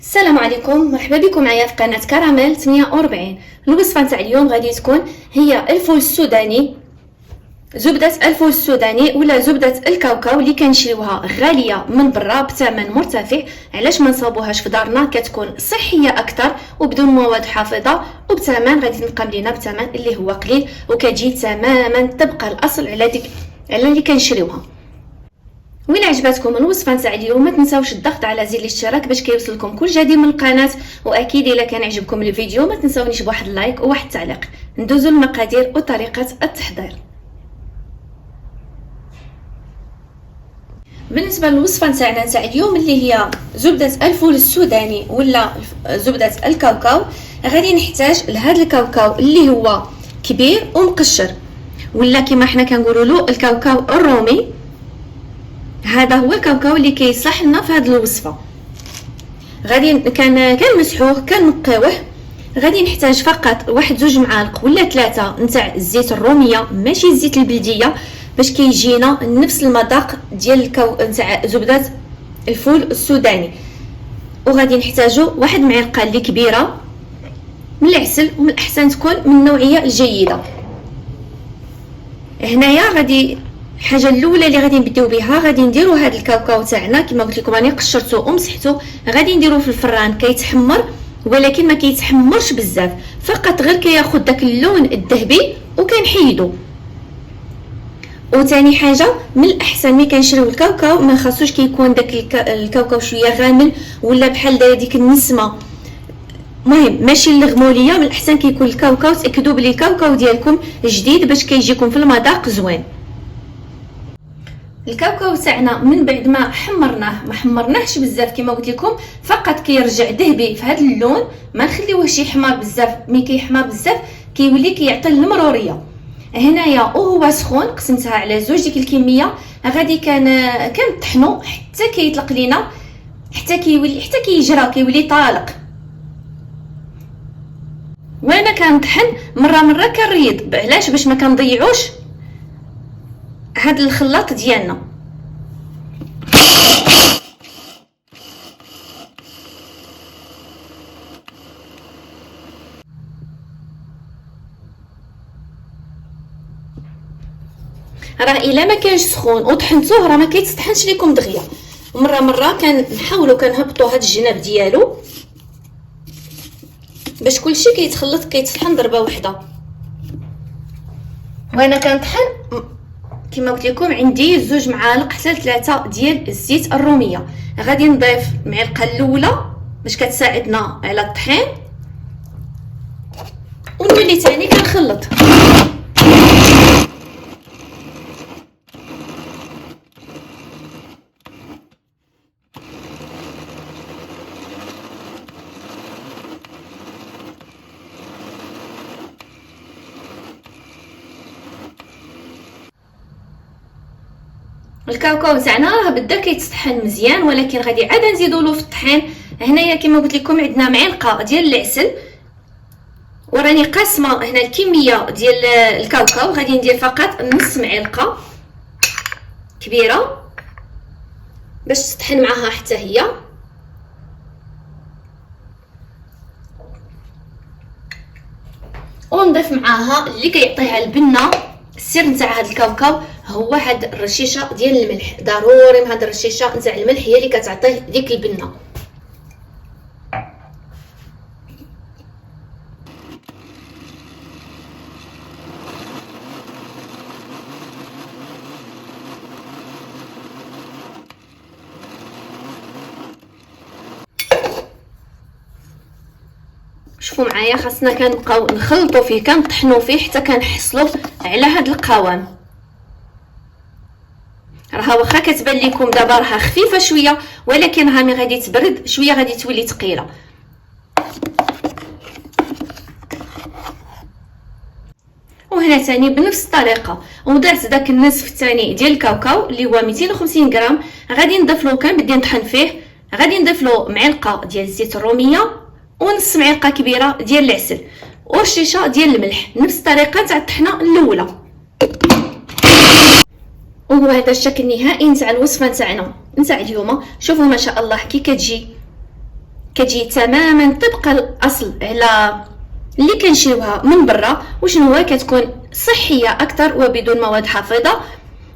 السلام عليكم، مرحبا بكم معايا في قناه كراميل 48. الوصفه نتاع اليوم غادي تكون هي الفول السوداني، زبده الفول السوداني ولا زبده الكاوكاو اللي كنشريوها غاليه من برا بثمن مرتفع. علاش ما نصاوبوهاش في دارنا؟ كتكون صحيه اكثر وبدون مواد حافظه وبثمن غادي تنقام لينا بثمن اللي هو قليل، وكتجي تماما تبقى الاصل على اللي كنشريوها. وإلا عجبتكم الوصفه نتاع اليوم ما تنساوش الضغط على زر الاشتراك باش كيوصلكم كل جديد من القناه، واكيد الا كان عجبكم الفيديو ما تنساونيش بواحد اللايك وواحد التعليق. ندوزو المقادير وطريقه التحضير. بالنسبه للوصفه نتاعنا نتاع اليوم اللي هي زبده الفول السوداني ولا زبده الكاوكاو، غادي نحتاج لهذا الكاوكاو اللي هو كبير ومقشر، ولا كما حنا كنقولوا له الكاوكاو الرومي. هذا هو الكاوكاو اللي كيصلح لنا في هذه الوصفه. غادي كنمسحوه كنقيوه. غادي نحتاج فقط واحد 2 معالق ولا 3 نتاع الزيت الروميه، ماشي الزيت البلديه، باش كيجينا نفس المذاق ديال نتاع زبده الفول السوداني. وغادي نحتاجو واحد معلقه اللي كبيره من العسل، ومن الاحسن تكون من النوعيه الجيده. هنايا غادي الحاجه الاولى اللي غادي نبداو بها، غادي نديرو هذا الكاوكاو تاعنا كما قلت لكم راني قشرته ومسحته. غادي نديروه في الفران كيتحمر، ولكن ما كيتحمرش بزاف، فقط غير كياخذ داك اللون الذهبي وكنحيدو. وثاني حاجه من الاحسن ملي كنشريو الكاوكاو ما خاصوش كيكون داك الكاوكاو شويه غامل ولا بحال ديك النسمه، المهم ماشي الغموليه. من الاحسن كيكون الكاوكاو تاكدوا بلي الكاوكاو ديالكم جديد باش كيجيكم في المذاق زوين. الكاوكاو تاعنا من بعد ما حمرناه، ما حمرناهش بزاف كما قلت لكم، فقط كيرجع ذهبي في هذا اللون. ما نخليوهش يحمر بزاف، ملي كيحمر بزاف كيولي كيعطي المروريه. هنايا وهو سخون قسمتها على 2 ديك الكميه. غادي كنطحنو حتى كيطلق لينا، حتى كيجرى كيولي طالق. وانا كنطحن مره كنريض، علاش؟ باش ما كنضيعوش هاد الخلاط ديالنا. راه الا ما كانش سخون وطحنتوه راه ما كيتطحنش لكم دغيا. مره كنحاولوا كنهبطوا هاد الجناب ديالو باش كلشي كيتخلط كيتطحن ضربه واحده. وانا كنطحن كما قلت لكم عندي 2 معالق حتى 3 ديال الزيت الروميه. غادي نضيف المعلقه الاولى باش كتساعدنا على الطحين، ونولي ثاني كنخلط. الكاوكاو تاعنا راه بدا كيتطحن مزيان، ولكن غادي عاد نزيدو له في الطحين. هنايا كما قلت لكم عندنا معلقه ديال العسل، وراني قاسمه هنا الكميه ديال الكاوكاو. غادي ندير فقط نص معلقه كبيره باش تطحن معها حتى هي. ونضيف معاها اللي كيعطيها البنه. السر نتاع هذا الكاوكاو هو هاد الرشيشه ديال الملح، ضروري من هاد الرشيشه نتاع الملح هي اللي كتعطيه ديك البنه. شوفوا معايا، خاصنا كنبقاو نخلطوا فيه كنطحنوا فيه حتى كنحصلوا على هاد القوام. راها واخا كتبان لكم دابا راها خفيفه شويه، ولكن راها ملي غادي تبرد شويه غادي تولي ثقيله. وهنا ثاني بنفس الطريقه وضعت داك النصف الثاني ديال الكاوكاو اللي هو 250 غرام. غادي نضيف له، كنبدا نطحن فيه، غادي نضيف له معلقه ديال الزيت الروميه ونص معلقه كبيره ديال العسل ورشيشه ديال الملح، نفس الطريقه تاع الطحنه الاولى. وهو هذا الشكل النهائي نتاع الوصفه نتاعنا نتاع اليوم. شوفوا ما شاء الله كي كتجي كتجي تماما طبق الاصل على اللي كنشريوها من برا، وشنو هو كتكون صحيه اكثر وبدون مواد حافظه.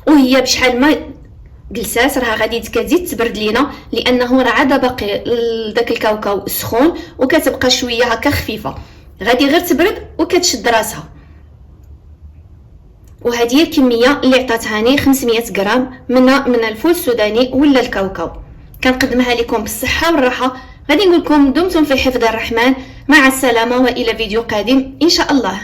وهي بشحال ما جلسات راه غادي كتزيد تبرد لينا، لانه راه عاد باقي داك الكاوكاو سخون وكتبقى شويه هكا خفيفه، غادي غير تبرد وكتشد راسها. وهذه هي الكميه اللي عطاتهاني 500 غرام من الفول السوداني ولا الكاوكاو. كنقدمها لكم بالصحه والراحه. غادي نقول لكم دمتم في حفظ الرحمن، مع السلامه والى فيديو قادم ان شاء الله.